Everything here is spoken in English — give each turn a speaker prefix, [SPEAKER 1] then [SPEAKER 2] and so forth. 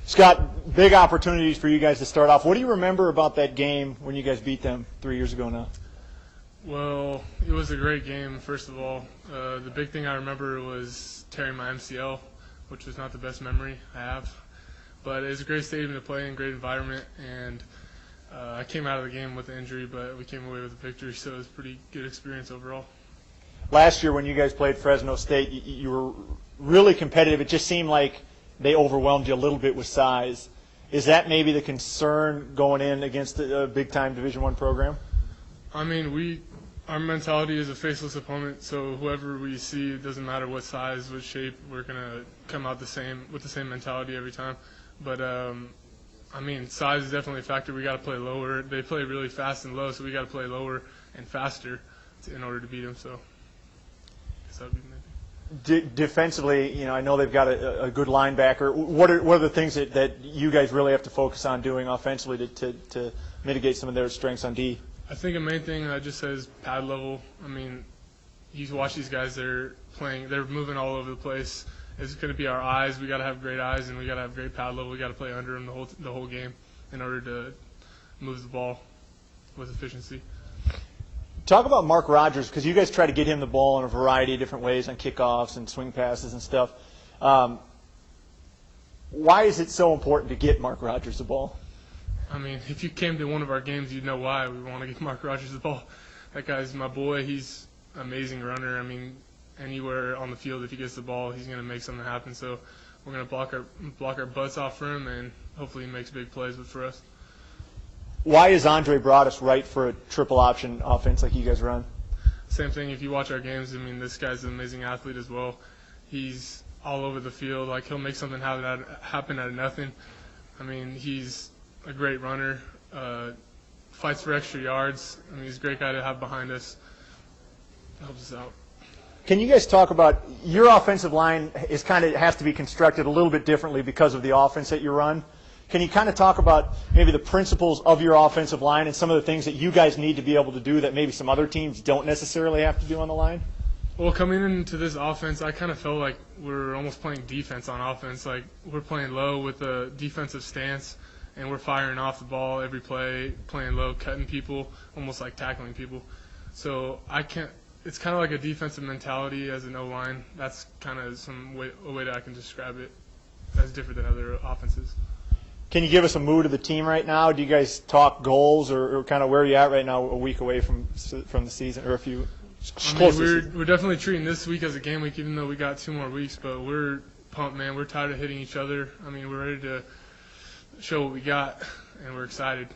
[SPEAKER 1] Scott, big opportunities for you guys to start off. What do you remember about that game when you guys beat them 3 years ago now?
[SPEAKER 2] Well, it was a great game, first of all. The big thing I remember was tearing my MCL, which was not the best memory I have. But it was a great stadium to play in, great environment, and I came out of the game with an injury, but we came away with a victory, so it was a pretty good experience overall.
[SPEAKER 1] Last year when you guys played Fresno State, you were really competitive. It just seemed like they overwhelmed you a little bit with size. Is that maybe the concern going in against a big-time Division I program?
[SPEAKER 2] I mean, our mentality is a faceless opponent, so whoever we see, it doesn't matter what size, what shape, we're going to come out with the same mentality every time. But, I mean, size is definitely a factor. We got to play lower. They play really fast and low, so we got to play lower and faster in order to beat them. So, I guess that would be maybe.
[SPEAKER 1] Defensively, I know they've got a good linebacker. What are the things that you guys really have to focus on doing offensively to mitigate some of their strengths on D?
[SPEAKER 2] I think a main thing I just said is pad level. I mean, you watch these guys, they're moving all over the place. It's going to be our eyes. We got to have great eyes, and we got to have great pad level. We got to play under them the whole game in order to move the ball with efficiency.
[SPEAKER 1] Talk about Mark Rogers, because you guys try to get him the ball in a variety of different ways on kickoffs and swing passes and stuff. Why is it so important to get Mark Rogers the ball?
[SPEAKER 2] I mean, if you came to one of our games, you'd know why we want to get Mark Rogers the ball. That guy's my boy. He's an amazing runner. I mean, anywhere on the field, if he gets the ball, he's going to make something happen. So we're going to block our butts off for him, and hopefully he makes big plays for us.
[SPEAKER 1] Why is Andre Broadus right for a triple option offense like you guys run?
[SPEAKER 2] Same thing. If you watch our games, I mean, this guy's an amazing athlete as well. He's all over the field. Like, he'll make something happen out of nothing. I mean, he's a great runner, fights for extra yards. I mean, he's a great guy to have behind us. Helps us out.
[SPEAKER 1] Can you guys talk about your offensive line has to be constructed a little bit differently because of the offense that you run? Can you kind of talk about maybe the principles of your offensive line and some of the things that you guys need to be able to do that maybe some other teams don't necessarily have to do on the line?
[SPEAKER 2] Well, coming into this offense, I kind of felt like we're almost playing defense on offense. Like, we're playing low with a defensive stance, and we're firing off the ball every play, playing low, cutting people, almost like tackling people. So it's kind of like a defensive mentality as an O-line. That's kind of a way that I can describe it. That's different than other offenses.
[SPEAKER 1] Can you give us a mood of the team right now? Do you guys talk goals or kind of where are you at right now a week away from the season or a few close to the season?
[SPEAKER 2] We're definitely treating this week as a game week even though we got 2 more weeks, but we're pumped, man. We're tired of hitting each other. I mean, we're ready to show what we got, and we're excited.